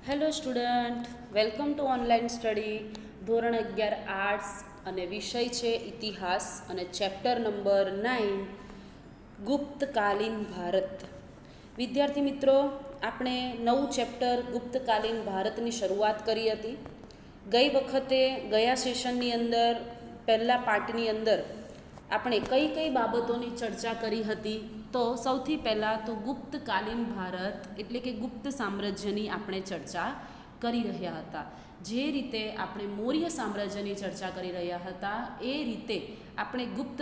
Hello student, welcome to online study. ધોરણ 11 arts અને વિષય છે ઇતિહાસ અને ચેપ્ટર નંબર 9 ગુપ્તકાલીન ભારત. વિદ્યાર્થી મિત્રો, આપણે નવું ચેપ્ટર ગુપ્તકાલીન ભારતની શરૂઆત કરી હતી. ગઈ વખતે ગયા સેશનની અંદર પહેલા પાર્ટની અંદર આપણે કઈ કઈ બાબતોની ચર્ચા કરી હતી? તો સૌથી પહેલાં તો ગુપ્તકાલીન ભારત એટલે કે ગુપ્ત સામ્રાજ્યની આપણે ચર્ચા કરી રહ્યા હતા. જે રીતે આપણે મૌર્ય સામ્રાજ્યની ચર્ચા કરી રહ્યા હતા એ રીતે આપણે ગુપ્ત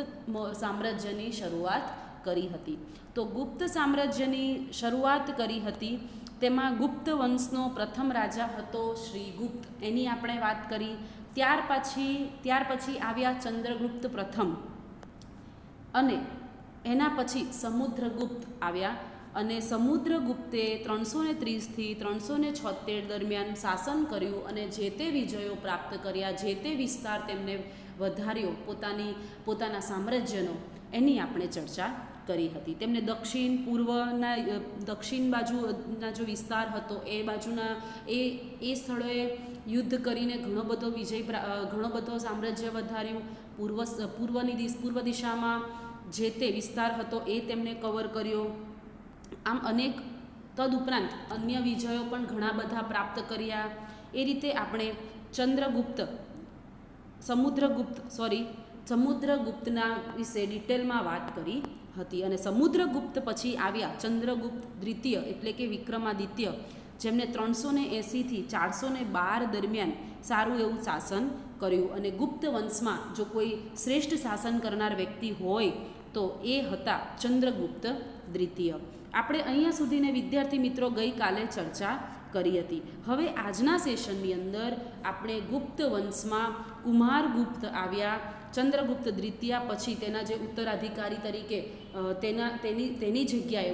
સામ્રાજ્યની શરૂઆત કરી હતી. તો ગુપ્ત સામ્રાજ્યની શરૂઆત કરી હતી, તેમાં ગુપ્ત વંશનો પ્રથમ રાજા હતો શ્રીગુપ્ત, એની આપણે વાત કરી. ત્યાર પછી આવ્યા ચંદ્રગુપ્ત પ્રથમ અને એના પછી સમુદ્રગુપ્ત આવ્યા અને સમુદ્રગુપ્તે 330થી 376 દરમિયાન શાસન કર્યું અને જે તે વિજયો પ્રાપ્ત કર્યા, જે તે વિસ્તાર તેમને વધાર્યો પોતાના સામ્રાજ્યનો, એની આપણે ચર્ચા કરી હતી. તેમને દક્ષિણ બાજુના જો વિસ્તાર હતો એ બાજુના એ સ્થળોએ યુદ્ધ કરીને ઘણો બધો સામ્રાજ્ય વધાર્યું. પૂર્વ દિશામાં જે તે વિસ્તાર હતો એ તેમને કવર કર્યો. આમ તદુપરાંત અન્ય વિજયો પણ ઘણા બધા પ્રાપ્ત કર્યા. એ રીતે આપણે સમુદ્રગુપ્તના વિશે ડિટેલમાં વાત કરી હતી. અને સમુદ્રગુપ્ત પછી આવ્યા ચંદ્રગુપ્ત દ્વિતીય એટલે કે વિક્રમાદિત્ય, જેમને 380થી 412 દરમિયાન સારું એવું શાસન કર્યું. અને ગુપ્ત વંશમાં જો કોઈ શ્રેષ્ઠ શાસન કરનાર વ્યક્તિ હોય તો એ હતા ચંદ્રગુપ્ત દ્વિતીય. આપણે અહીંયા સુધીને વિદ્યાર્થી મિત્રો ગઈકાલે ચર્ચા કરી હતી. હવે આજના સેશનની અંદર આપણે ગુપ્ત વંશમાં કુમારગુપ્ત આવ્યા, ચંદ્રગુપ્ત દ્વિતીય પછી તેના જે ઉત્તરાધિકારી તરીકે તેની જગ્યાએ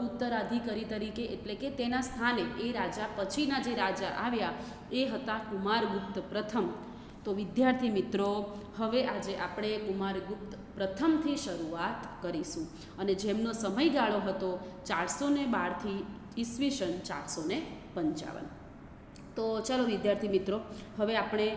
ઉત્તરાધિકારી તરીકે એટલે કે તેના સ્થાને એ રાજા પછીના જે રાજા આવ્યા એ હતા કુમારગુપ્ત પ્રથમ. તો વિદ્યાર્થી મિત્રો, હવે આજે આપણે કુમારગુપ્ત પ્રથમથી શરૂઆત કરીશું અને જેમનો સમયગાળો હતો 412થી ઈસવીસન 455. તો ચાલો વિદ્યાર્થી મિત્રો, હવે આપણે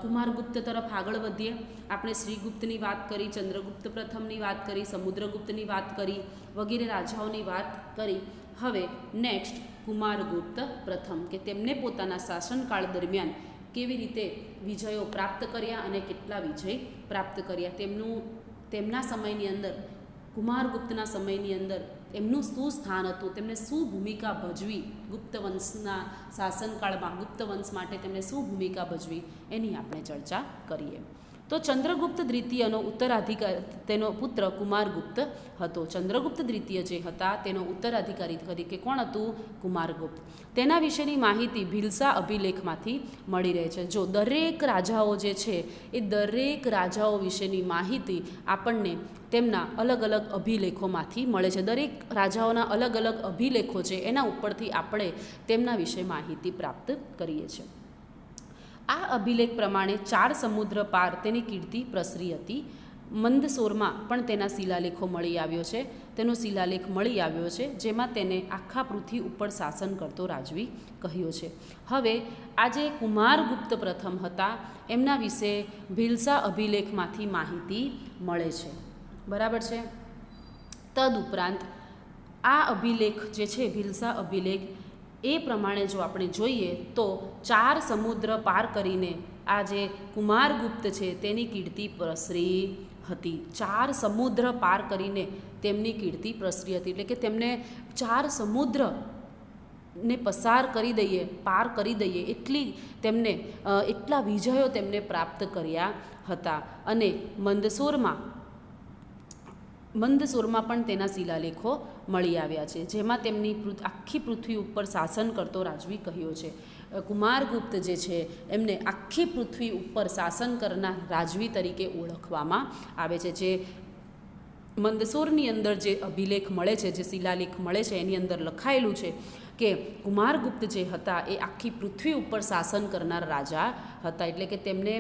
કુમારગુપ્ત તરફ આગળ વધીએ. આપણે શ્રીગુપ્તની વાત કરી, ચંદ્રગુપ્ત પ્રથમની વાત કરી, સમુદ્રગુપ્તની વાત કરી, વગેરે રાજાઓની વાત કરી. હવે નેક્સ્ટ કુમારગુપ્ત પ્રથમ, કે તેમને પોતાના શાસનકાળ દરમિયાન કેવી રીતે વિજયો પ્રાપ્ત કર્યા અને કેટલા વિજય પ્રાપ્ત કર્યા, તેમના સમયની અંદર, કુમારગુપ્તના સમયની અંદર એમનું શું સ્થાન હતું, તેમને શું ભૂમિકા ભજવી ગુપ્ત વંશના શાસનકાળમાં, ગુપ્ત વંશ માટે તેમણે શું ભૂમિકા ભજવી, એની આપણે ચર્ચા કરીએ. તો ચંદ્રગુપ્ત દ્વિતીયનો ઉત્તરાધિકારી, તેનો પુત્ર કુમારગુપ્ત હતો. ચંદ્રગુપ્ત દ્વિતીય જે હતા તેનો ઉત્તરાધિકારી તરીકે કોણ હતું? કુમારગુપ્ત. તેના વિશેની માહિતી ભિલસા અભિલેખમાંથી મળી રહે છે. જો દરેક રાજાઓ જે છે એ દરેક રાજાઓ વિશેની માહિતી આપણને તેમના અલગ અલગ અભિલેખોમાંથી મળે છે. દરેક રાજાઓના અલગ અલગ અભિલેખો છે, એના ઉપરથી આપણે તેમના વિશે માહિતી પ્રાપ્ત કરીએ છીએ. આ અભિલેખ પ્રમાણે 4 સમુદ્ર પાર તેની કીર્તિ પ્રસરી હતી. મંદસોરમાં પણ તેનો શિલાલેખ મળી આવ્યો છે, જેમાં તેને આખા પૃથ્વી ઉપર શાસન કરતો રાજવી કહ્યો છે. હવે આજે કુમારગુપ્ત પ્રથમ હતા, એમના વિશે ભિલસા અભિલેખમાંથી માહિતી મળે છે. બરાબર છે. તદુપરાંત આ અભિલેખ જે છે, ભિલસા અભિલેખ, એ પ્રમાણે જો આપણે જોઈએ તો 4 સમુદ્ર પાર કરીને આ જે કુમારગુપ્ત છે તેની કીર્તિ પ્રસરી હતી. 4 સમુદ્ર પાર કરીને તેમની કીર્તિ પ્રસરી હતી, એટલે કે તેમને 4 સમુદ્રને પાર કરી દઈએ એટલા વિજયો તેમને પ્રાપ્ત કર્યા હતા. અને મંદસોરમાં પણ તેના શિલાલેખો મળી આવ્યા છે, જેમાં તેમની આખી પૃથ્વી ઉપર શાસન કરતો રાજવી કહ્યો છે. કુમારગુપ્ત જે છે એમને આખી પૃથ્વી ઉપર શાસન કરનાર રાજવી તરીકે ઓળખવામાં આવે છે. જે મંદસોરની અંદર જે અભિલેખ મળે છે, જે શિલાલેખ મળે છે, એની અંદર લખાયેલું છે કે કુમારગુપ્ત જે હતા એ આખી પૃથ્વી ઉપર શાસન કરનાર રાજા હતા. એટલે કે તેમને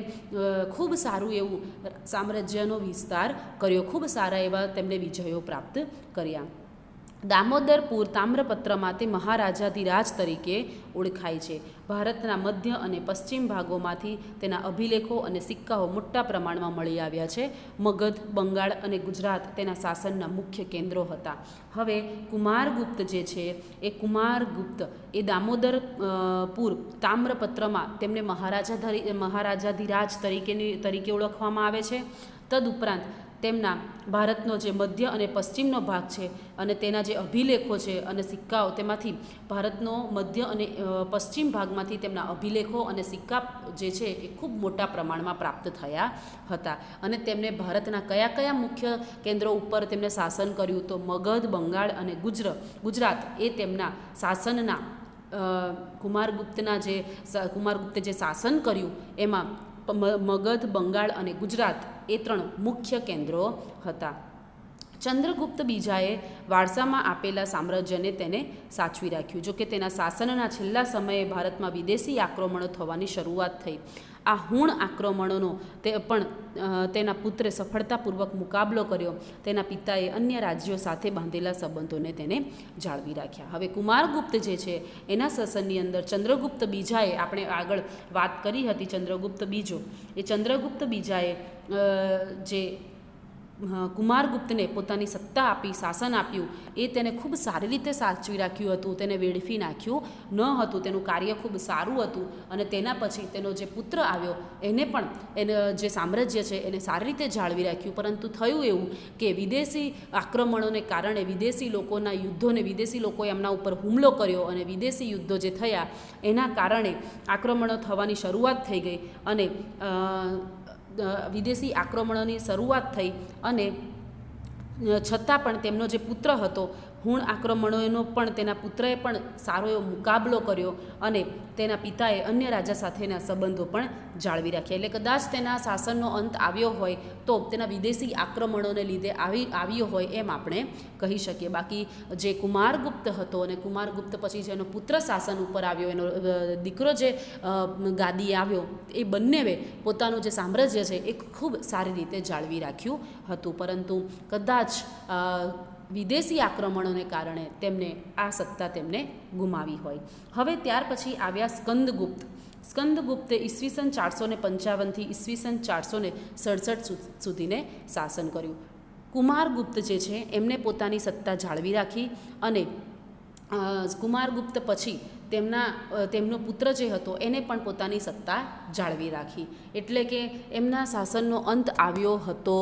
ખૂબ સારું એવું સામ્રાજ્યનો વિસ્તાર કર્યો, ખૂબ સારા એવા તેમને વિજયો પ્રાપ્ત કર્યા. દામોદરપુર તામ્રપત્રમાં તે મહારાજાધિરાજ તરીકે ઓળખાય છે. ભારતના મધ્ય અને પશ્ચિમ ભાગોમાંથી તેના અભિલેખો અને સિક્કાઓ મોટા પ્રમાણમાં મળી આવ્યા છે. મગધ, બંગાળ અને ગુજરાત તેના શાસનના મુખ્ય કેન્દ્રો હતા. હવે કુમારગુપ્ત જે છે એ કુમારગુપ્ત એ દામોદરપુર તામ્રપત્રમાં તેમને મહારાજાધિરાજ તરીકે ઓળખવામાં આવે છે. તદુપરાંત તેમના ભારતનો જે મધ્ય અને પશ્ચિમનો ભાગ છે અને તેના જે અભિલેખો છે અને સિક્કાઓ, તેમાંથી ભારતનો મધ્ય અને પશ્ચિમ ભાગમાંથી તેમના અભિલેખો અને સિક્કા જે છે એ ખૂબ મોટા પ્રમાણમાં પ્રાપ્ત થયા હતા. અને તેમને ભારતના કયા કયા મુખ્ય કેન્દ્રો ઉપર તેમને શાસન કર્યું? તો મગધ, બંગાળ અને ગુજરાત એ તેમના શાસનના કુમારગુપ્તે જે શાસન કર્યું એમાં મગધ, બંગાળ અને ગુજરાત એ 3 મુખ્ય કેન્દ્રો હતા. ચંદ્રગુપ્ત બીજાએ વારસામાં આપેલા સામ્રાજ્યને તેને સાચવી રાખ્યું. જો કે તેના શાસનના છેલ્લા સમયે ભારતમાં વિદેશી આક્રમણો થવાની શરૂઆત થઈ. આ હુણ આક્રમણોનો તેના પુત્રે સફળતાપૂર્વક મુકાબલો કર્યો. તેના પિતાએ અન્ય રાજ્યો સાથે બાંધેલા સંબંધોને તેને જાળવી રાખ્યા. હવે કુમારગુપ્ત જે છે એના શાસનની અંદર ચંદ્રગુપ્ત બીજાએ, આપણે આગળ વાત કરી હતી ચંદ્રગુપ્ત બીજો, એ ચંદ્રગુપ્ત બીજાએ જે કુમારગુપ્તને પોતાની સત્તા આપી, શાસન આપ્યું, એ તેને ખૂબ સારી રીતે સાચવી રાખ્યું હતું. તેને વેડફી નાખ્યું ન હતું. તેનું કાર્ય ખૂબ સારું હતું. અને તેના પછી તેનો જે પુત્ર આવ્યો એને પણ જે સામ્રાજ્ય છે એને સારી રીતે જાળવી રાખ્યું. પરંતુ થયું એવું કે વિદેશી આક્રમણોને કારણે, વિદેશી લોકોના યુદ્ધોને, વિદેશી લોકોએ એમના ઉપર હુમલો કર્યો અને વિદેશી યુદ્ધો જે થયા એના કારણે આક્રમણો થવાની શરૂઆત થઈ ગઈ. અને વિદેશી આક્રમણોની શરૂઆત થઈ અને છતાં પણ તેમનો જે પુત્ર હતો, હુણ આક્રમણોનો પણ તેના પુત્રએ પણ સારો એવો મુકાબલો કર્યો અને તેના પિતાએ અન્ય રાજા સાથેના સંબંધો પણ જાળવી રાખ્યા. એટલે કદાચ તેના શાસનનો અંત આવ્યો હોય તો તેના વિદેશી આક્રમણોને લીધે આવ્યો હોય એમ આપણે કહી શકીએ. બાકી જે કુમારગુપ્ત હતો અને કુમારગુપ્ત પછી જેનો પુત્ર શાસન ઉપર આવ્યો, એનો દીકરો જે ગાદીએ આવ્યો, એ બંનેએ પોતાનું જે સામ્રાજ્ય છે એ ખૂબ સારી રીતે જાળવી રાખ્યું હતું. પરંતુ કદાચ વિદેશી આક્રમણોને કારણે આ સત્તા તેમને ગુમાવી હોય. હવે ત્યાર પછી આવ્યા સ્કંદગુપ્ત. સ્કંદગુપ્તે ઈસવીસન 455થી ઈસવીસન 467 સુધીને શાસન કર્યું. કુમારગુપ્ત જે છે એમને પોતાની સત્તા જાળવી રાખી અને કુમારગુપ્ત પછી તેમનો પુત્ર જે હતો એને પણ પોતાની સત્તા જાળવી રાખી. એટલે કે એમના શાસનનો અંત આવ્યો હતો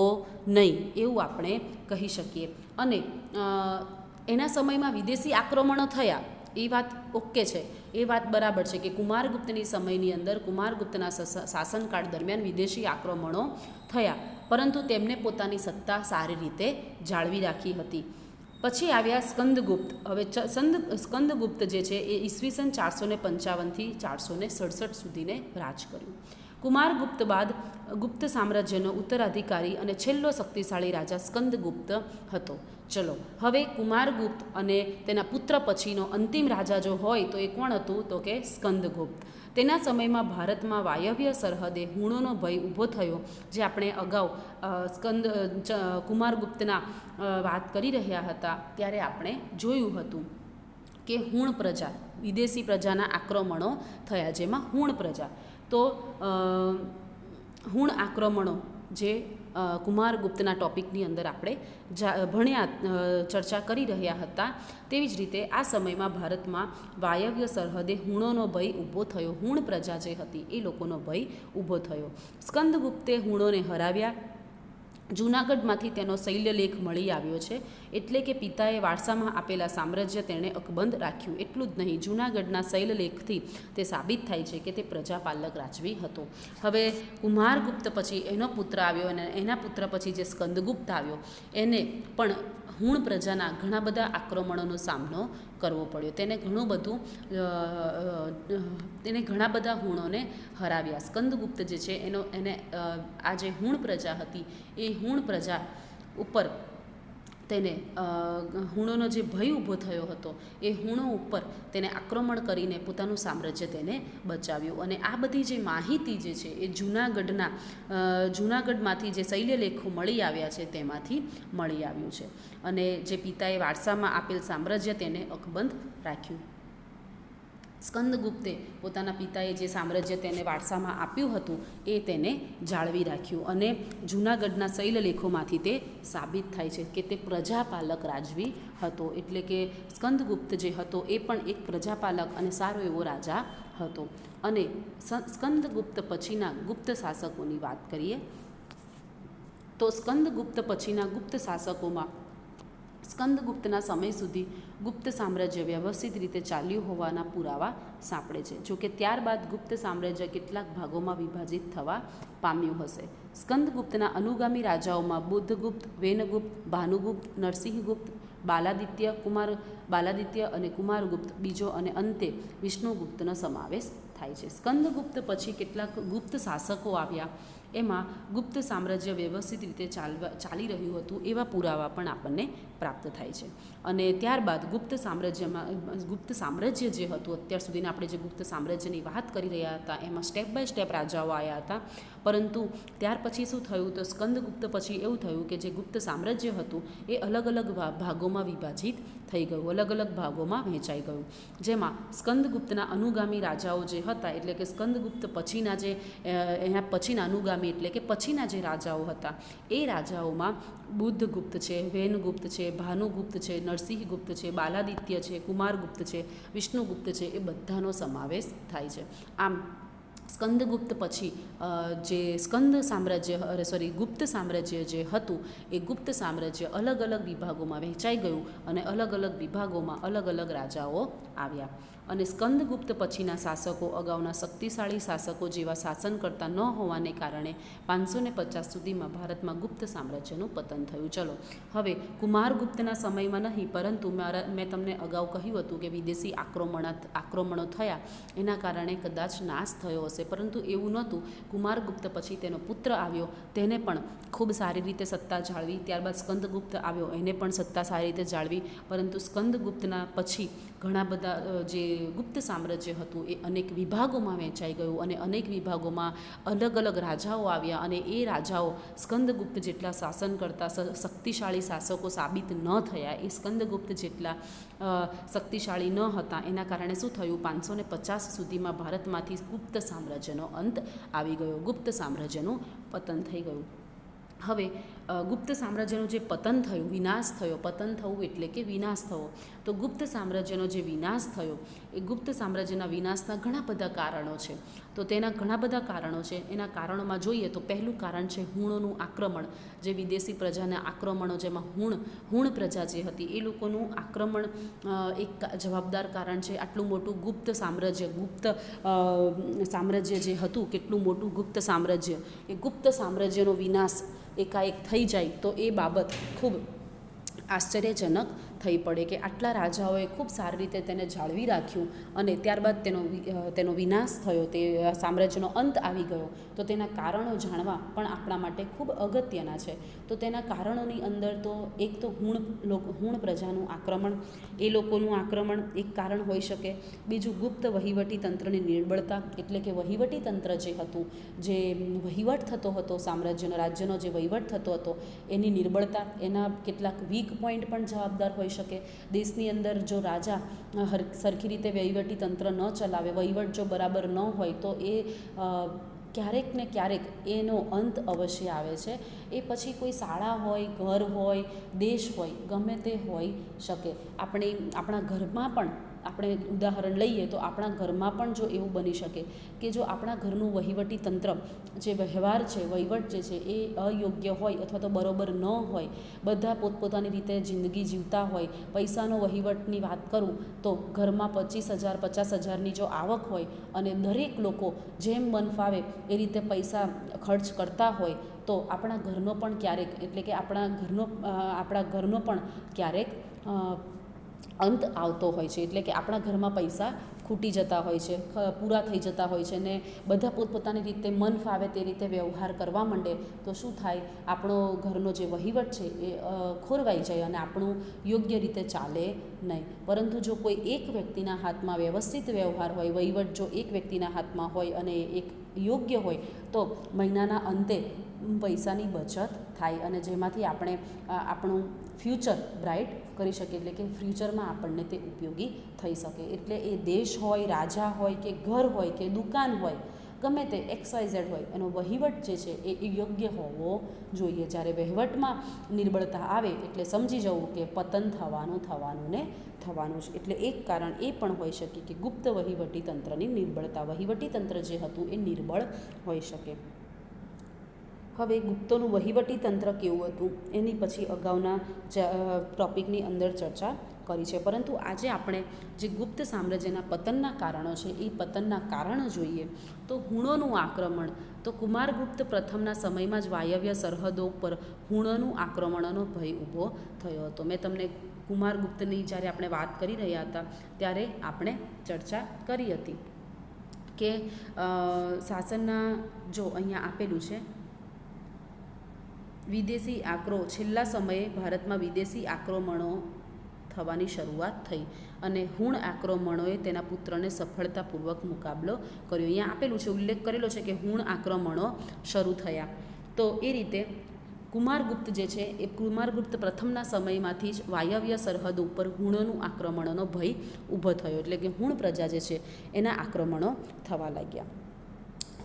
નહીં એવું આપણે કહી શકીએ. અને એના સમયમાં વિદેશી આક્રમણો થયા એ વાત ઓકે છે, એ વાત બરાબર છે કે કુમારગુપ્તની સમયની અંદર, કુમારગુપ્તના શાસનકાળ દરમિયાન વિદેશી આક્રમણો થયા, પરંતુ તેમને પોતાની સત્તા સારી રીતે જાળવી રાખી હતી. પછી આવ્યા સ્કંદગુપ્ત. હવે સ્કંદગુપ્ત જે છે એ ઈસવીસન 455થી 467 સુધીને રાજ કર્યું. કુમારગુપ્ત બાદ ગુપ્ત સામ્રાજ્યનો ઉત્તરાધિકારી અને છેલ્લો શક્તિશાળી રાજા સ્કંદગુપ્ત હતો. ચલો, હવે કુમારગુપ્ત અને તેના પુત્ર પછીનો અંતિમ રાજા જો હોય તો એ કોણ હતું? તો કે સ્કંદગુપ્ત. તેના સમયમાં ભારતમાં વાયવ્ય સરહદે હુણોનો ભય ઊભો થયો. જે આપણે અગાઉ કુમારગુપ્તના વાત કરી રહ્યા હતા ત્યારે આપણે જોયું હતું કે હુણ પ્રજા, વિદેશી પ્રજાના આક્રમણો થયા, જેમાં હુણ પ્રજા, તો હુણ આક્રમણો જે કુમારગુપ્તના ટોપિકની અંદર આપણે ચર્ચા કરી રહ્યા હતા. તેવી જ રીતે આ સમયમાં ભારતમાં વાયવ્ય સરહદે હુણોનો ભય ઊભો થયો. હુણ પ્રજા જે હતી એ લોકોનો ભય ઊભો થયો. સ્કંદગુપ્તે હુણોને હરાવ્યા. જૂનાગઢમાંથી તેનો શૈલ્યલેખ મળી આવ્યો છે. એટલે કે પિતાએ વારસામાં આપેલા સામ્રાજ્ય તેણે અકબંધ રાખ્યું. એટલું જ નહીં, જૂનાગઢના શૈલ્યલેખથી તે સાબિત થાય છે કે તે પ્રજાપાલક રાજવી હતો. હવે કુમારગુપ્ત પછી એનો પુત્ર આવ્યો અને એના પુત્ર પછી જે સ્કંદગુપ્ત આવ્યો એને પણ હુણ પ્રજાના ઘણા બધા આક્રમણોનો સામનો કરવો પડ્યો. તેને ઘણા બધા હુણોને હરાવ્યા. સ્કંદગુપ્ત જે છે આ જે હુણ પ્રજા હતી એ હુણ પ્રજા ઉપર તેને હુણોનો જે ભય ઊભો થયો હતો એ હુણો ઉપર તેને આક્રમણ કરીને પોતાનું સામ્રાજ્ય તેને બચાવ્યું. અને આ બધી જે માહિતી જે છે એ જૂનાગઢમાંથી જે શૈલ્યલેખો મળી આવ્યા છે તેમાંથી મળી આવ્યું છે. અને જે પિતાએ વારસામાં આપેલ સામ્રાજ્ય તેને અકબંધ રાખ્યું. સ્કંદગુપ્તે પોતાના પિતાએ જે સામ્રાજ્ય તેને વારસામાં આપ્યું હતું એ તેને જાળવી રાખ્યું. અને જૂનાગઢના શૈલલેખોમાંથી તે સાબિત થાય છે કે તે પ્રજાપાલક રાજવી હતો. એટલે કે સ્કંદગુપ્ત જે હતો એ પણ એક પ્રજાપાલક અને સારો એવો રાજા હતો. અને સ્કંદગુપ્ત પછીના ગુપ્ત શાસકોની વાત કરીએ તો સ્કંદગુપ્ત પછીના ગુપ્ત શાસકોમાં સ્કંદગુપ્તના સમય સુધી ગુપ્ત સામ્રાજ્ય વ્યવસ્થિત રીતે ચાલ્યું હોવાના પુરાવા સાંપડે છે. જોકે ત્યારબાદ ગુપ્ત સામ્રાજ્ય કેટલાક ભાગોમાં વિભાજિત થવા પામ્યું હશે. સ્કંદગુપ્તના અનુગામી રાજાઓમાં બુદ્ધગુપ્ત, વેનગુપ્ત, ભાનુગુપ્ત, નરસિંહગુપ્ત, બાલાદિત્ય અને કુમારગુપ્ત બીજો અને અંતે વિષ્ણુગુપ્તનો સમાવેશ થાય છે. સ્કંદગુપ્ત પછી કેટલાક ગુપ્ત શાસકો આવ્યા. એમાં ગુપ્ત સામ્રાજ્ય વ્યવસ્થિત રીતે ચાલી રહ્યું હતું એવા પુરાવા પણ આપણને પ્રાપ્ત થાય છે. અને ત્યારબાદ ગુપ્ત સામ્રાજ્ય જે હતું, અત્યાર સુધીના આપણે જે ગુપ્ત સામ્રાજ્યની વાત કરી રહ્યા હતા એમાં સ્ટેપ બાય સ્ટેપ રાજાઓ આવ્યા હતા. પરંતુ ત્યાર પછી શું થયું તો સ્કંદગુપ્ત પછી એવું થયું કે જે ગુપ્ત સામ્રાજ્ય હતું એ અલગ અલગ ભાગોમાં વિભાજિત થઈ ગયું, અલગ અલગ ભાગોમાં વહેંચાઈ ગયું. જેમાં સ્કંદગુપ્તના અનુગામી રાજાઓ જે હતા એટલે કે સ્કંદગુપ્ત પછીના જે એના પછીના અનુગામી એટલે કે પછીના જે રાજાઓ હતા એ રાજાઓમાં બુદ્ધગુપ્ત છે, વેનગુપ્ત છે, ભાનુગુપ્ત છે, નરસિંહગુપ્ત છે, બાલાદિત્ય છે, કુમારગુપ્ત છે, વિષ્ણુગુપ્ત છે એ બધાનો સમાવેશ થાય છે. આમ સ્કંદગુપ્ત પછી જે ગુપ્ત સામ્રાજ્ય જે હતું એ ગુપ્ત સામ્રાજ્ય અલગ અલગ વિભાગોમાં વહેંચાઈ ગયું અને અલગ અલગ વિભાગોમાં અલગ અલગ રાજાઓ આવ્યા. અને સ્કંદગુપ્ત પછીના શાસકો અગાઉના શક્તિશાળી શાસકો જેવા શાસન કરતા ન હોવાને કારણે 550 સુધીમાં ભારતમાં ગુપ્ત સામ્રાજ્યનું પતન થયું. ચલો હવે કુમારગુપ્તના સમયમાં નહીં, પરંતુ મેં તમને અગાઉ કહ્યું હતું કે વિદેશી આક્રમણો થયા એના કારણે કદાચ નાશ થયો હશે, પરંતુ એવું નહોતું. કુમારગુપ્ત પછી તેનો પુત્ર આવ્યો, તેને પણ ખૂબ સારી રીતે સત્તા જાળવી. ત્યારબાદ સ્કંદગુપ્ત આવ્યો, એને પણ સત્તા સારી રીતે જાળવી. પરંતુ સ્કંદગુપ્તના પછી ઘણા બધા જે ગુપ્ત સામ્રાજ્ય હતું એ અનેક વિભાગોમાં વહેંચાઈ ગયું અને અનેક વિભાગોમાં અલગ અલગ રાજાઓ આવ્યા. અને એ રાજાઓ સ્કંદગુપ્ત જેટલા શાસન કરતા શક્તિશાળી શાસકો સાબિત ન થયા, એ સ્કંદગુપ્ત જેટલા શક્તિશાળી ન હતા. એના કારણે શું થયું, 550 સુધીમાં ભારતમાંથી ગુપ્ત સામ્રાજ્યનો અંત આવી ગયો, ગુપ્ત સામ્રાજ્યનું પતન થઈ ગયું. હવે ગુપ્ત સામ્રાજ્યનું જે પતન થયું, વિનાશ થયો, પતન થવું એટલે કે વિનાશ થવો. તો ગુપ્ત સામ્રાજ્યનો જે વિનાશ થયો એ ગુપ્ત સામ્રાજ્યના વિનાશના ઘણા બધા કારણો છે. તો તેના ઘણા બધા કારણો છે. એના કારણોમાં જોઈએ તો પહેલું કારણ છે હુણોનું આક્રમણ. જે વિદેશી પ્રજાના આક્રમણો, જેમાં હુણ પ્રજા જે હતી એ લોકોનું આક્રમણ એક જવાબદાર કારણ છે. આટલું મોટું ગુપ્ત સામ્રાજ્ય જે હતું, કેટલું મોટું ગુપ્ત સામ્રાજ્ય, એ ગુપ્ત સામ્રાજ્યનો વિનાશ એકાએક થઈ જાય તો એ બાબત ખૂબ આશ્ચર્યજનક થઈ પડે કે આટલા રાજાઓએ ખૂબ સારી રીતે તેને જાળવી રાખ્યું અને ત્યારબાદ તેનો વિનાશ થયો, તે સામ્રાજ્યનો અંત આવી ગયો. તો તેના કારણો જાણવા પણ આપણા માટે ખૂબ અગત્યના છે. તો તેના કારણોની અંદર તો એક તો હુણ પ્રજાનું આક્રમણ, એ લોકોનું આક્રમણ એક કારણ હોઈ શકે. બીજું ગુપ્ત વહીવટી તંત્રની નિર્બળતા, એટલે કે વહીવટી તંત્ર જે હતું, જે વહીવટ થતો હતો સામ્રાજ્યનો, રાજ્યનો જે વહીવટ થતો હતો એની નિર્બળતા, એના કેટલાક વીક પોઈન્ટ પણ જવાબદાર હોઈ શકે. દેશની અંદર જો રાજા સરખી રીતે વહીવટી તંત્ર ન ચલાવે, વહીવટ જો બરાબર ન હોય તો એ ક્યારેક ને ક્યારેક એનો અંત અવશ્ય આવે છે. એ પછી કોઈ શાળા હોય, ઘર હોય, દેશ હોય, ગમે તે હોઈ શકે. આપણા ઘરમાં પણ આપણે ઉદાહરણ લઈએ તો આપણા ઘરમાં પણ જો એવું બની શકે કે જો આપણા ઘરનું વહીવટી તંત્ર, જે વ્યવહાર છે, વહીવટ જે છે એ અયોગ્ય હોય અથવા તો બરોબર ન હોય, બધા પોતપોતાની રીતે જિંદગી જીવતા હોય. પૈસાનો વહીવટની વાત કરું તો ઘરમાં 25,000 50,000ની જો આવક હોય અને દરેક લોકો જેમ મન ફાવે એ રીતે પૈસા ખર્ચ કરતા હોય તો આપણા ઘરનો પણ ક્યારેક, એટલે કે આપણા ઘરનો પણ ક્યારેક અંત આવતો હોય છે. એટલે કે આપણા ઘરમાં પૈસા ખૂટી જતા હોય છે, પૂરા થઈ જતા હોય છે ને બધા પોતપોતાની રીતે મન ફાવે તે રીતે વ્યવહાર કરવા માંડે તો શું થાય, આપણો ઘરનો જે વહીવટ છે એ ખોરવાઈ જાય અને આપણું યોગ્ય રીતે ચાલે નહીં. પરંતુ જો કોઈ એક વ્યક્તિના હાથમાં વ્યવસ્થિત વ્યવહાર હોય, વહીવટ જો એક વ્યક્તિના હાથમાં હોય અને એક યોગ્ય હોય તો મહિનાના અંતે પૈસાની બચત થાય અને જેમાંથી આપણે આપણું ફ્યુચર બ્રાઇટ કરી શકીએ, એટલે કે ફ્યુચરમાં આપણને તે ઉપયોગી થઈ શકે. એટલે એ દેશ હોય, રાજા હોય કે ઘર હોય કે દુકાન હોય, ગમે તે XYZ હોય, એનો વહીવટ જે છે એ યોગ્ય હોવો જોઈએ. જ્યારે વહીવટમાં નિર્બળતા આવે એટલે સમજી જવું કે પતન થવાનું ને થવાનું છે. એટલે એક કારણ એ પણ હોઈ શકે કે ગુપ્ત વહીવટી તંત્રની નિર્બળતા, વહીવટી તંત્ર જે હતું એ નિર્બળ હોઈ શકે. હવે ગુપ્તોનું વહીવટી તંત્ર કેવું હતું એની પછી અગાઉના ટૉપિકની અંદર ચર્ચા કરી છે. પરંતુ આજે આપણે જે ગુપ્ત સામ્રાજ્યના પતનના કારણો છે એ પતનના કારણો જોઈએ તો હુણોનું આક્રમણ. તો કુમારગુપ્ત પ્રથમના સમયમાં જ વાયવ્ય સરહદો પર હુણોનું આક્રમણનો ભય ઊભો થયો હતો. મેં તમને કુમારગુપ્તની જ્યારે આપણે વાત કરી રહ્યા હતા ત્યારે આપણે ચર્ચા કરી હતી કે શાસનના જો અહીંયા આપેલું છે વિદેશી છેલ્લા સમયે ભારતમાં વિદેશી આક્રમણો થવાની શરૂઆત થઈ અને હુણ આક્રમણોએ તેના પુત્રને સફળતાપૂર્વક મુકાબલો કર્યો. અહીંયા આપેલું છે, ઉલ્લેખ કરેલો છે કે હુણ આક્રમણો શરૂ થયા. તો એ રીતે કુમારગુપ્ત જે છે એ કુમારગુપ્ત પ્રથમના સમયમાંથી જ વાયવ્ય સરહદ ઉપર હુણોનું આક્રમણોનો ભય ઊભો થયો, એટલે કે હુણ પ્રજા જે છે એના આક્રમણો થવા લાગ્યા.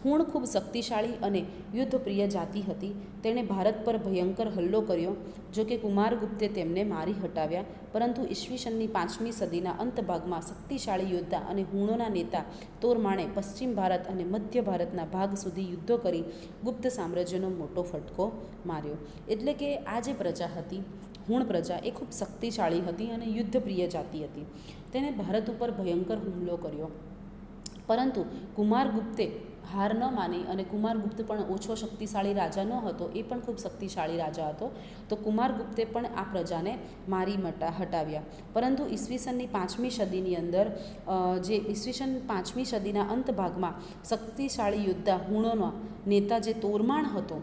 હુણ ખૂબ શક્તિશાળી અને યુદ્ધપ્રિય જાતિ હતી. તેણે ભારત પર ભયંકર હુમલો કર્યો. જો કે કુમારગુપ્તે તેમને મારી હટાવ્યા, પરંતુ ઈસવીસનની 5મી સદીના અંત ભાગમાં શક્તિશાળી યોદ્ધા અને હુણોના નેતા તોરમાણે પશ્ચિમ ભારત અને મધ્ય ભારતના ભાગ સુધી યુદ્ધો કરી ગુપ્ત સામ્રાજ્યનો મોટો ફટકો માર્યો. એટલે કે આ જે પ્રજા હતી હુણ પ્રજા એ ખૂબ શક્તિશાળી હતી અને યુદ્ધપ્રિય જાતિ હતી. તેણે ભારત ઉપર ભયંકર હુમલો કર્યો, પરંતુ કુમારગુપ્તે હાર ન માની અને કુમારગુપ્ત પણ ઓછો શક્તિશાળી રાજા ન હતો, એ પણ ખૂબ શક્તિશાળી રાજા હતો. તો કુમારગુપ્તે પણ આ પ્રજાને મારી હટાવ્યા. પરંતુ ઈસવીસનની 5મી સદીની અંદર જે ઈસવીસન 5મી સદીના અંત ભાગમાં શક્તિશાળી યોદ્ધા હુણોનો નેતા જે તોરમાણ હતો,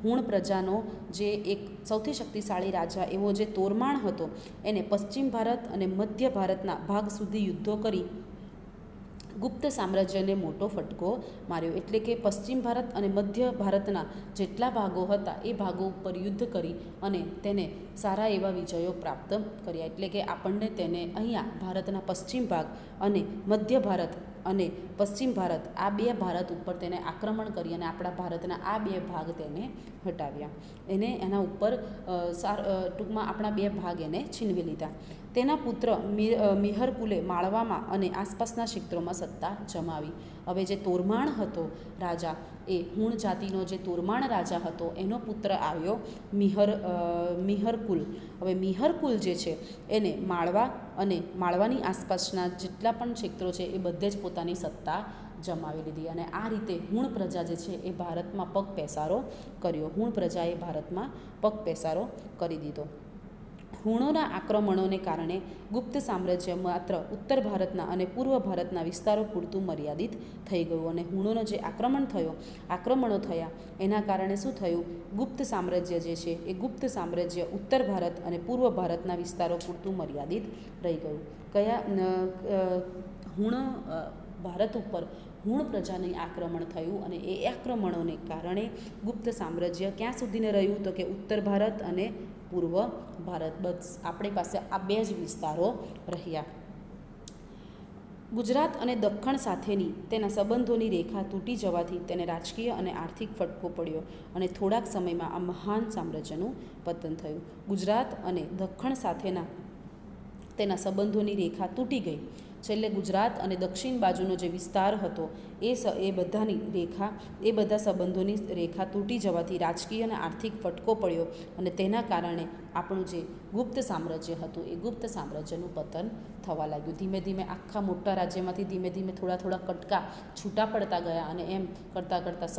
હુણ પ્રજાનો જે એક સૌથી શક્તિશાળી રાજા એવો જે તોરમાણ હતો, એને પશ્ચિમ ભારત અને મધ્ય ભારતના ભાગ સુધી યુદ્ધો કરી ગુપ્ત સામ્રાજ્યને મોટો ફટકો માર્યો. એટલે કે પશ્ચિમ ભારત અને મધ્ય ભારતના જેટલા ભાગો હતા એ ભાગો ઉપર યુદ્ધ કરી અને તેને સારા એવા વિજયો પ્રાપ્ત કર્યા. એટલે કે આપણને તેને અહીંયા ભારતના પશ્ચિમ ભાગ અને મધ્ય ભારત અને પશ્ચિમ ભારત આ બે ભારત ઉપર તેને આક્રમણ કરી અને આપણા ભારતના આ બે ભાગ તેને હટાવ્યા. એના ઉપર ટૂંકમાં આપણા બે ભાગ એને છીનવી લીધા. તેના પુત્ર મિહરકુલે માળવામાં અને આસપાસના ક્ષેત્રોમાં સત્તા જમાવી. હવે જે તોરમાણ હતો રાજા, એ હુણ જાતિનો જે તોરમાણ રાજા હતો એનો પુત્ર આવ્યો મિહરકુલ. હવે મિહરકુલ જે છે એને માળવા અને માળવાની આસપાસના જેટલા પણ ક્ષેત્રો છે એ બધે જ પોતાની સત્તા જમાવી લીધી અને આ રીતે હુણ પ્રજા જે છે એ ભારતમાં પગ પેસારો કર્યો. હુણ પ્રજાએ ભારતમાં પગ પેસારો કરી દીધો. હુણોના આક્રમણોને કારણે ગુપ્ત સામ્રાજ્ય માત્ર ઉત્તર ભારતના અને પૂર્વ ભારતના વિસ્તારો પૂરતું મર્યાદિત થઈ ગયું અને હુણોનો જે આક્રમણો થયા એના કારણે શું થયું, ગુપ્ત સામ્રાજ્ય જે છે એ ગુપ્ત સામ્રાજ્ય ઉત્તર ભારત અને પૂર્વ ભારતના વિસ્તારો પૂરતું મર્યાદિત રહી ગયું. ભારત ઉપર હુણ પ્રજાનું આક્રમણ થયું અને એ આક્રમણોને કારણે ગુપ્ત સામ્રાજ્ય ક્યાં સુધીને રહ્યું તો કે ઉત્તર ભારત અને પૂર્વ ભારત, બસ આપણી પાસે આ બે જ વિસ્તારો રહ્યા. ગુજરાત અને દખ્ખણ સાથેની તેના સંબંધોની રેખા તૂટી જવાથી તેને રાજકીય અને આર્થિક ફટકો પડ્યો અને થોડાક સમયમાં આ મહાન સામ્રાજ્યનું પતન થયું. ગુજરાત અને દખ્ખણ સાથેના તેના સંબંધોની રેખા તૂટી ગઈ. છેલ્લે ગુજરાત અને દક્ષિણ બાજુનો જે વિસ્તાર હતો એ બધા સંબંધોની રેખા તૂટી જવાથી રાજકીય અને આર્થિક ફટકો પડ્યો અને તેના કારણે આપણું જે ગુપ્ત સામ્રાજ્ય હતું એ ગુપ્ત સામ્રાજ્યનું પતન થવા લાગ્યું. ધીમે ધીમે આખા મોટા રાજ્યમાંથી ધીમે ધીમે થોડા કટકા છૂટા પડતા ગયા અને એમ કરતાં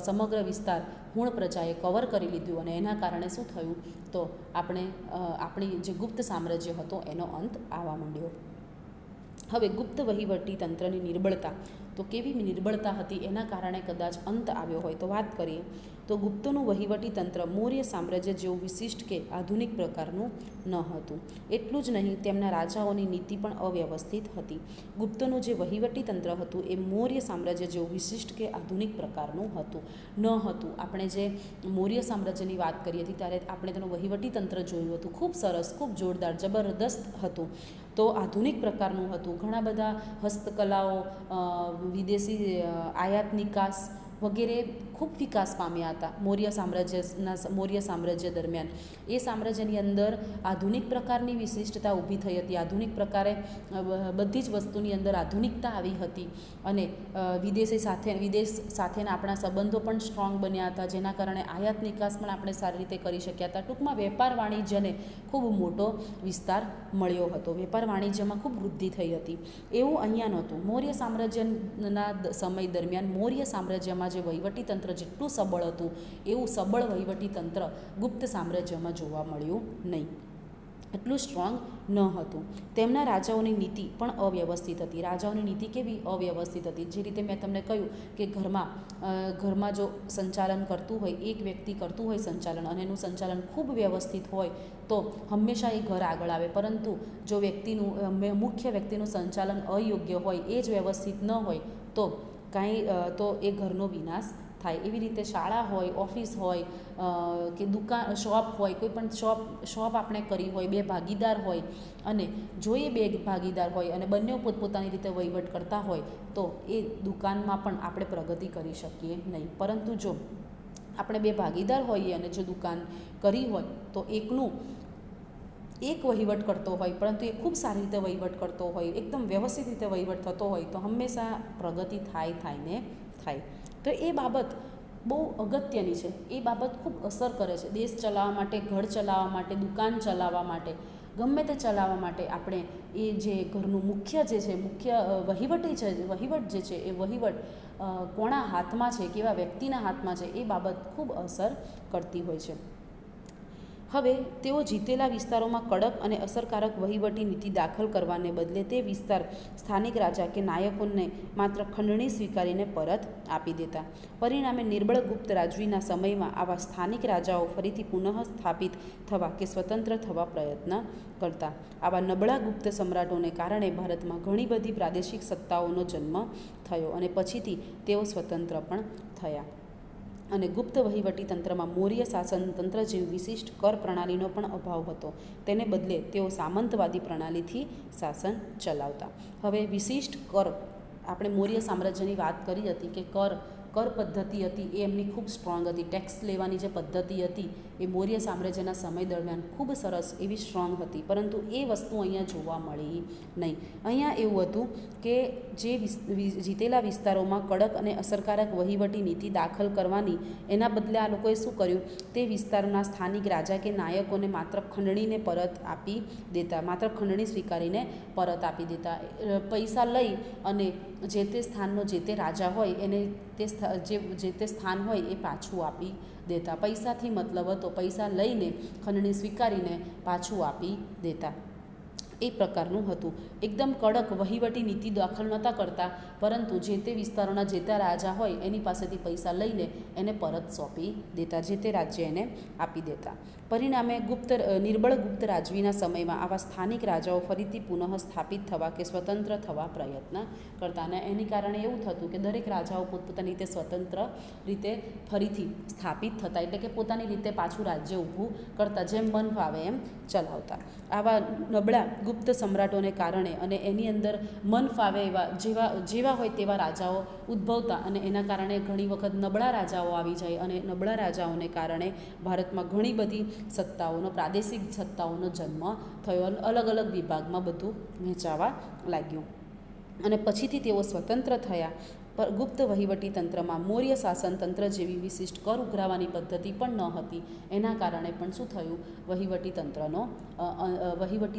સમગ્ર વિસ્તાર હુણ પ્રજાએ કવર કરી લીધું અને એના કારણે શું થયું તો આપણી જે ગુપ્ત સામ્રાજ્ય હતો એનો અંત આવવા માંડ્યો. હવે ગુપ્ત વહીવટી તંત્રની નિર્બળતા, તો કેવી નિર્બળતા હતી એના કારણે કદાચ અંત આવ્યો હોય તો વાત કરીએ તો ગુપ્તોનું વહીવટી તંત્ર મૌર્ય સામ્રાજ્ય જેવું વિશિષ્ટ કે આધુનિક પ્રકારનું ન હતું. એટલું જ નહીં, તેમના રાજાઓની નીતિ પણ અવ્યવસ્થિત હતી. ગુપ્તોનું જે વહીવટી તંત્ર હતું એ મૌર્ય સામ્રાજ્ય જેવું વિશિષ્ટ કે આધુનિક પ્રકારનું ન હતું. આપણે જે મૌર્ય સામ્રાજ્યની વાત કરી હતી ત્યારે આપણે તેનું વહીવટી તંત્ર જોયું હતું, ખૂબ સરસ, ખૂબ જોરદાર, જબરદસ્ત હતું. તો આધુનિક પ્રકારનું હતું. ઘણા બધા હસ્તકલાઓ, વિદેશી આયાત નિકાસ વગેરે ખૂબ વિકાસ પામ્યા હતા મૌર્ય સામ્રાજ્ય દરમિયાન. એ સામ્રાજ્યની અંદર આધુનિક પ્રકારની વિશિષ્ટતા ઊભી થઈ હતી. આધુનિક પ્રકારે બધી જ વસ્તુની અંદર આધુનિકતા આવી હતી અને વિદેશ સાથેના આપણા સંબંધો પણ સ્ટ્રોંગ બન્યા હતા, જેના કારણે આયાત નિકાસ પણ આપણે સારી રીતે કરી શક્યા હતા. ટૂંકમાં વેપાર વાણિજ્યને ખૂબ મોટો વિસ્તાર મળ્યો હતો. વેપાર વાણિજ્યમાં ખૂબ વૃદ્ધિ થઈ હતી. એવું અહીંયા નહોતું. મૌર્ય સામ્રાજ્યના સમય દરમિયાન મૌર્ય સામ્રાજ્યમાં જે વહીવટી તંત્ર જેટલું સબળ હતું એવું સબળ વહીવટી તંત્ર ગુપ્ત સામ્રાજ્યમાં જોવા મળ્યું નહીં. એટલું સ્ટ્રોંગ ન હતું. તેમના રાજાઓની નીતિ પણ અવ્યવસ્થિત હતી. રાજાઓની નીતિ કેવી અવ્યવસ્થિત હતી? જે રીતે મેં તમને કહ્યું કે ઘરમાં જો સંચાલન કરતું હોય, એક વ્યક્તિ કરતું હોય સંચાલન અને એનું સંચાલન ખૂબ વ્યવસ્થિત હોય તો હંમેશા એ ઘર આગળ આવે. પરંતુ જો મુખ્ય વ્યક્તિનું સંચાલન અયોગ્ય હોય, એ જ વ્યવસ્થિત ન હોય તો એ ઘરનો વિનાશ થાય. એવી રીતે શાળા હોય, ઓફિસ હોય કે દુકાન, શોપ હોય, કોઈ પણ શોપ આપણે કરી હોય, બે ભાગીદાર હોય અને જો એ બે ભાગીદાર હોય અને બંને પોતપોતાની રીતે વહીવટ કરતા હોય તો એ દુકાનમાં પણ આપણે પ્રગતિ કરી શકીએ નહીં. પરંતુ જો આપણે બે ભાગીદાર હોઈએ અને જો દુકાન કરી હોય તો એક વહીવટ કરતો હોય પરંતુ એ ખૂબ સારી રીતે વહીવટ કરતો હોય, એકદમ વ્યવસ્થિત રીતે વહીવટ થતો હોય તો હંમેશા પ્રગતિ થાય. તો એ બાબત બહુ અગત્યની છે. એ બાબત ખૂબ અસર કરે છે દેશ ચલાવવા માટે, ઘર ચલાવવા માટે, દુકાન ચલાવવા માટે, ગમે તે ચલાવવા માટે. આપણે એ જે ઘરનું મુખ્ય વહીવટ જે છે એ વહીવટ કોના હાથમાં છે, કેવા વ્યક્તિના હાથમાં છે, એ બાબત ખૂબ અસર કરતી હોય છે. હવે તેઓ જીતેલા વિસ્તારોમાં કડક અને અસરકારક વહીવટી નીતિ દાખલ કરવાને બદલે તે વિસ્તાર સ્થાનિક રાજા કે નાયકોને માત્ર ખંડણી સ્વીકારીને પરત આપી દેતા. પરિણામે નિર્બળ ગુપ્ત રાજવીના સમયમાં આવા સ્થાનિક રાજાઓ ફરીથી પુનઃસ્થાપિત થવા કે સ્વતંત્ર થવા પ્રયત્ન કરતા. આવા નબળા ગુપ્ત સમ્રાટોને કારણે ભારતમાં ઘણી બધી પ્રાદેશિક સત્તાઓનો જન્મ થયો અને પછીથી તેઓ સ્વતંત્ર પણ થયા. અને ગુપ્ત વહીવટી તંત્રમાં મૌર્ય શાસન તંત્ર જેવી વિશિષ્ટ કર પ્રણાલીનો પણ અભાવ હતો. તેને બદલે તેઓ સામંતવાદી પ્રણાલીથી શાસન ચલાવતા. હવે વિશિષ્ટ કર, આપણે મૌર્ય સામ્રાજ્યની વાત કરી હતી કે કર પદ્ધતિ હતી એ એમની ખૂબ સ્ટ્રોંગ હતી. ટેક્સ લેવાની જે પદ્ધતિ હતી એ મૌર્ય સામ્રાજ્યના સમય દરમિયાન ખૂબ સરસ એવી સ્ટ્રોંગ હતી. પરંતુ એ વસ્તુ અહીંયા જોવા મળી નહીં. અહીંયા એવું હતું કે જે જીતેલા વિસ્તારોમાં કડક અને અસરકારક વહીવટી નીતિ દાખલ કરવાની એના બદલે આ લોકોએ શું કર્યું? તે વિસ્તારના સ્થાનિક રાજા કે નાયકોને માત્ર ખંડણીને પરત આપી દેતા, માત્ર ખંડણી સ્વીકારીને પરત આપી દેતા. પૈસા લઈ અને જે તે સ્થાનનો જે તે રાજા હોય એને જે તે સ્થાન હોય એ પાછું આપી દેતા. પૈસાથી મતલબ હતો, પૈસા લઈને ખંડણી સ્વીકારીને પાછું આપી દેતા. એ પ્રકારનું હતું. એકદમ કડક વહીવટી નીતિ દાખલ નહોતા કરતા, પરંતુ જે તે વિસ્તારોના જે તે રાજા હોય એની પાસેથી પૈસા લઈને એને પરત સોંપી દેતા, જે તે રાજ્ય એને આપી દેતા. પરિણામે નિર્બળ ગુપ્ત રાજવીના સમયમાં આવા સ્થાનિક રાજાઓ ફરીથી પુનઃસ્થાપિત થવા કે સ્વતંત્ર થવા પ્રયત્ન કરતા. અને એની કારણે એવું થતું કે દરેક રાજાઓ પોતપોતાની રીતે સ્વતંત્ર રીતે ફરીથી સ્થાપિત થતા, એટલે કે પોતાની રીતે પાછું રાજ્ય ઊભું કરતા, જેમ મન ફાવે એમ ચલાવતા. આવા નબળા ગુપ્ત સમ્રાટોને કારણે અને એની અંદર મન ફાવે એવા જેવા હોય તેવા રાજાઓ ઉદ્ભવતા અને એના કારણે ઘણી વખત નબળા રાજાઓ આવી જાય અને નબળા રાજાઓને કારણે ભારતમાં ઘણી બધી પ્રાદેશિક સત્તાઓનો જન્મ થયો. અલગ અલગ વિભાગમાં બધું વહેંચાવા લાગ્યું અને પછીથી તેઓ સ્વતંત્ર થયા ગુપ્ત વહીવટી તંત્રમાં મૌર્ય શાસન તંત્ર જેવી વિશિષ્ટ કર ઉઘરાવવાની પદ્ધતિ પણ ન હતી. એના કારણે પણ શું થયું, વહીવટી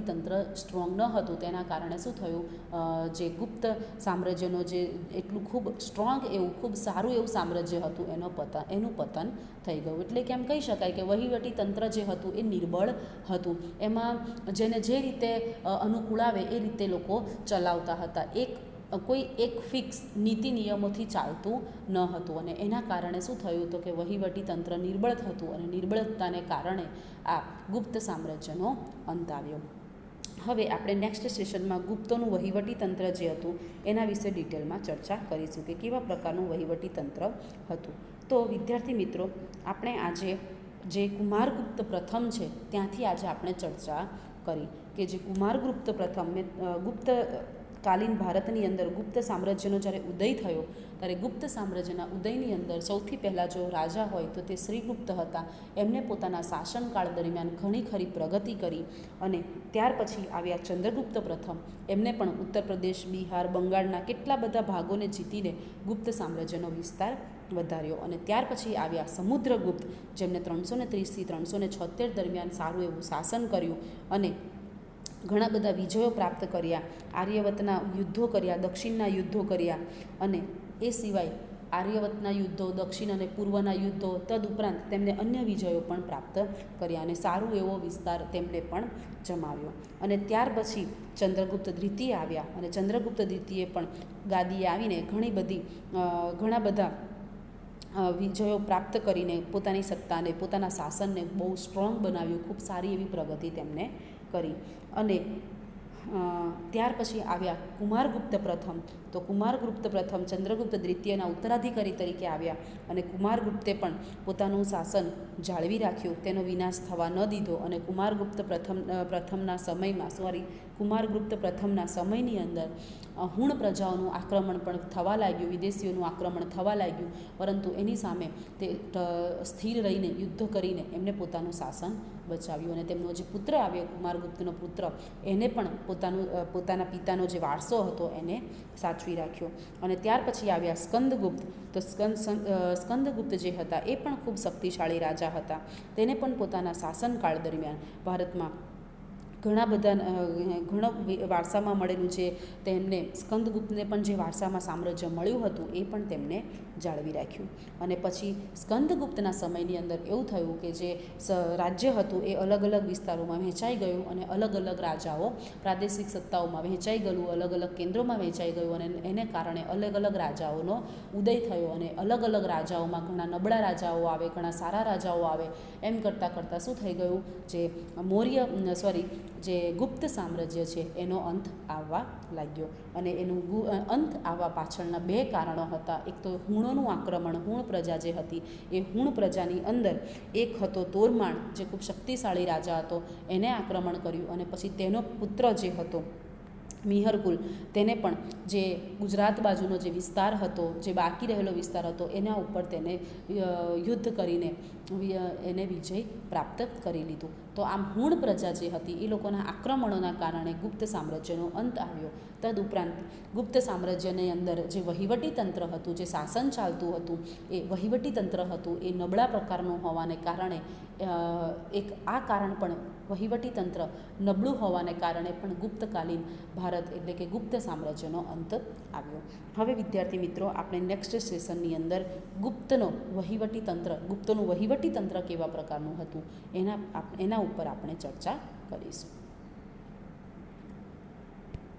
તંત્ર સ્ટ્રોંગ ન હતું. તેના કારણે શું થયું, જે ગુપ્ત સામ્રાજ્યનો જે એટલું ખૂબ સ્ટ્રોંગ એવું ખૂબ સારું એવું સામ્રાજ્ય હતું એનું પતન થઈ ગયું. એટલે કેમ કહી શકાય કે વહીવટી તંત્ર જે હતું એ નિર્બળ હતું. એમાં જેને જે રીતે અનુકૂળ આવે એ રીતે લોકો ચલાવતા હતા. કોઈ એક ફિક્સ નીતિ નિયમોથી ચાલતું ન હતું અને એના કારણે શું થયું તો કે વહીવટી તંત્ર નિર્બળ થતું અને નિર્બળતાને કારણે આ ગુપ્ત સામ્રાજ્યનો અંત આવ્યો. હવે આપણે નેક્સ્ટ સેશનમાં ગુપ્તોનું વહીવટી તંત્ર જે હતું એના વિશે ડિટેલમાં ચર્ચા કરીશું કે કેવા પ્રકારનું વહીવટી તંત્ર હતું. તો વિદ્યાર્થી મિત્રો, આપણે આજે જે કુમારગુપ્ત પ્રથમ છે ત્યાંથી આજે આપણે ચર્ચા કરી કે જે કુમારગુપ્ત પ્રથમ ગુપ્ત કાલીન ભારતની અંદર ગુપ્ત સામ્રાજ્યનો જ્યારે ઉદય થયો ત્યારે ગુપ્ત સામ્રાજ્યના ઉદયની અંદર સૌથી પહેલાં જો રાજા હોય તો તે શ્રીગુપ્ત હતા. એમને પોતાના શાસનકાળ દરમિયાન ઘણી ખરી પ્રગતિ કરી અને ત્યાર પછી આવ્યા ચંદ્રગુપ્ત પ્રથમ. એમને પણ ઉત્તર પ્રદેશ, બિહાર, બંગાળના કેટલા બધા ભાગોને જીતીને ગુપ્ત સામ્રાજ્યનો વિસ્તાર વધાર્યો અને ત્યાર પછી આવ્યા સમુદ્રગુપ્ત, જેમને 330થી 376 દરમિયાન સારું એવું શાસન કર્યું અને ઘણા બધા વિજયો પ્રાપ્ત કર્યા. આર્યવતના યુદ્ધો કર્યા, દક્ષિણના યુદ્ધો કર્યા અને એ સિવાય આર્યવતના યુદ્ધો, દક્ષિણ અને પૂર્વના યુદ્ધો તદુપરાંત તેમને અન્ય વિજયો પણ પ્રાપ્ત કર્યા અને સારું એવો વિસ્તાર તેમણે પણ જમાવ્યો. અને ત્યાર પછી ચંદ્રગુપ્ત દ્વિતીય આવ્યા અને ચંદ્રગુપ્ત દ્વિતીય પણ ગાદીએ આવીને ઘણા બધા વિજયો પ્રાપ્ત કરીને પોતાની સત્તાને, પોતાના શાસનને બહુ સ્ટ્રોંગ બનાવ્યું. ખૂબ સારી એવી પ્રગતિ તેમને કરી અને ત્યાર પછી આવ્યા કુમારગુપ્ત પ્રથમ. તો કુમારગુપ્ત પ્રથમ ચંદ્રગુપ્ત દ્વિતીયના ઉત્તરાધિકારી તરીકે આવ્યા અને કુમારગુપ્તે પણ પોતાનું શાસન જાળવી રાખ્યું, તેનો વિનાશ થવા ન દીધો અને કુમારગુપ્ત પ્રથમના સમયની અંદર હુણ પ્રજાઓનું આક્રમણ પણ થવા લાગ્યું, વિદેશીઓનું આક્રમણ થવા લાગ્યું, પરંતુ એની સામે તે સ્થિર રહીને યુદ્ધ કરીને એમને પોતાનું શાસન બચાવ્યું અને તેમનો જે પુત્ર આવ્યો કુમારગુપ્તનો પુત્ર, એને પણ પોતાના પિતાનો જે વારસો હતો એને સાચવી રાખ્યો. અને ત્યાર પછી આવ્યા સ્કંદગુપ્ત. તો સ્કંદગુપ્ત જે હતા એ પણ ખૂબ શક્તિશાળી રાજા હતા. તેને પણ પોતાના શાસનકાળ દરમિયાન ભારતમાં ઘણો વારસામાં મળેલું છે. તેમને સ્કંદગુપ્તને પણ જે વારસામાં સામ્રાજ્ય મળ્યું હતું એ પણ તેમને જાળવી રાખ્યું. અને પછી સ્કંદગુપ્તના સમયની અંદર એવું થયું કે જે રાજ્ય હતું એ અલગ અલગ વિસ્તારોમાં વહેંચાઈ ગયું અને અલગ અલગ રાજાઓ પ્રાદેશિક સત્તાઓમાં વહેંચાઈ ગયું, અલગ અલગ કેન્દ્રોમાં વહેંચાઈ ગયું અને એને કારણે અલગ અલગ રાજાઓનો ઉદય થયો અને અલગ અલગ રાજાઓમાં ઘણા નબળા રાજાઓ આવે, ઘણા સારા રાજાઓ આવે. એમ કરતાં શું થઈ ગયું, જે ગુપ્ત સામ્રાજ્ય છે એનો અંત આવવા લાગ્યો. અને એનું અંત આવવા પાછળના બે કારણો હતા. એક તો હુણોનું આક્રમણ. હુણ પ્રજા જે હતી એ હુણ પ્રજાની અંદર એક હતો તોરમાણ, જે ખૂબ શક્તિશાળી રાજા હતો, એને આક્રમણ કર્યું અને પછી તેનો પુત્ર જે હતો મિહરકુલ, તેને પણ જે ગુજરાત બાજુનો જે વિસ્તાર હતો, જે બાકી રહેલો વિસ્તાર હતો, એના ઉપર તેને યુદ્ધ કરીને એને વિજય પ્રાપ્ત કરી લીધું. તો આમ હુણ પ્રજા જે હતી એ લોકોના આક્રમણોના કારણે ગુપ્ત સામ્રાજ્યનો અંત આવ્યો. તદુપરાંત ગુપ્ત સામ્રાજ્યની અંદર જે વહીવટી તંત્ર હતું, જે શાસન ચાલતું હતું, એ વહીવટી તંત્ર હતું એ નબળા પ્રકારનું હોવાને કારણે આ કારણ પણ વહીવટી તંત્ર નબળું હોવાને કારણે પણ ગુપ્તકાલીન ભારત એટલે કે ગુપ્ત સામ્રાજ્યનો અંત આવ્યો. હવે વિદ્યાર્થી મિત્રો, આપણે નેક્સ્ટ સેશનની અંદર ગુપ્તોનું વહીવટી તંત્ર કેવા પ્રકારનું હતું એના ઉપર આપણે ચર્ચા કરીશું.